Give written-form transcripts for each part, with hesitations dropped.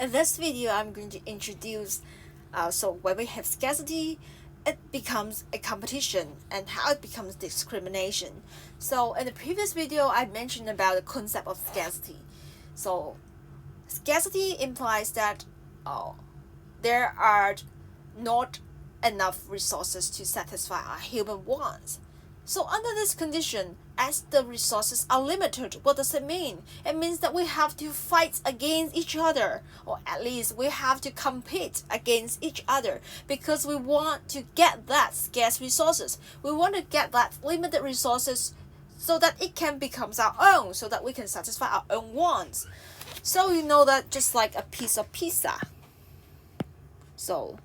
In this video, I'm going to introduce so when we have scarcity, it becomes a competition and how it becomes discrimination. So in the previous video, I mentioned about the concept of scarcity. So scarcity implies that there are not enough resources to satisfy our human wants. So under this condition, as the resources are limited, what does it mean? It means that we have to fight against each other, or at least we have to compete against each other because we want to get that scarce resources. We want to get that limited resources so that it can become our own, so that we can satisfy our own wants. So you know that just like a piece of pizza. So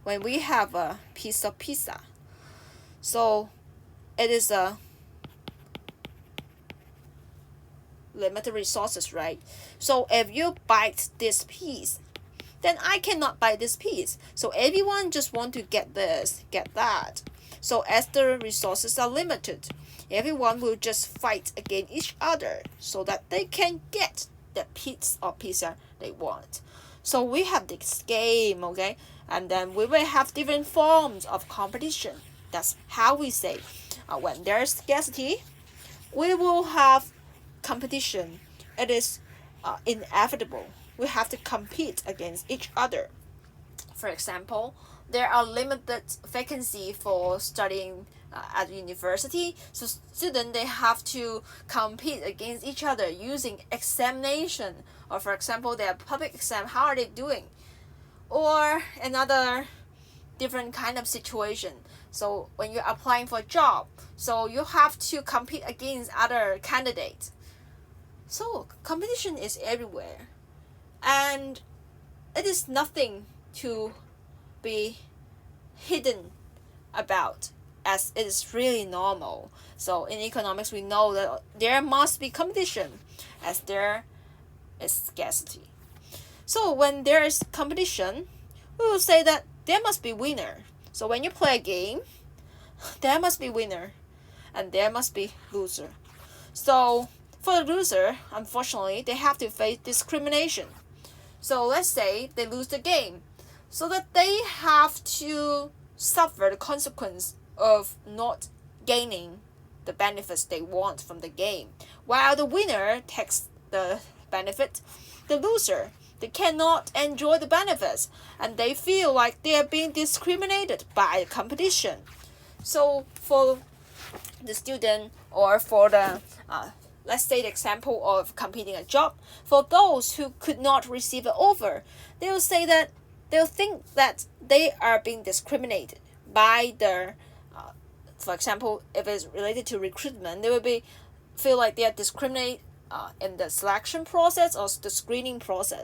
when we have a piece of pizza, so it is a limited resources, right? So if you bite this piece, then I cannot bite this piece. So everyone just want to get this, get that. So as the resources are limited, everyone will just fight against each other so that they can get the piece or pizza they want. So we have this game, okay? And then we will have different forms of competition. That's how we say when there is scarcity, we will have competition. It is inevitable. We have to compete against each other. For example, there are limited vacancy for studying at university, so students they have to compete against each other using examination, or for example their public exam, how are they doing, or another different kind of situation. So when you're applying for a job, so you have to compete against other candidates. So competition is everywhere, and it is nothing to be hidden about, as it is really normal. So in economics, we know that there must be competition as there is scarcity. So when there is competition, we will say that there must be winner. So when you play a game, there must be winner and there must be loser. So for the loser, unfortunately, they have to face discrimination. So let's say they lose the game, so that they have to suffer the consequence of not gaining the benefits they want from the game, while the winner takes the benefit. The loser, they cannot enjoy the benefits and they feel like they are being discriminated by the competition. So for the student, or for the let's say the example of competing a job, for those who could not receive an offer, they will say that they'll think that they are being discriminated by their for example, if it's related to recruitment, they will feel like they are discriminated in the selection process or the screening process.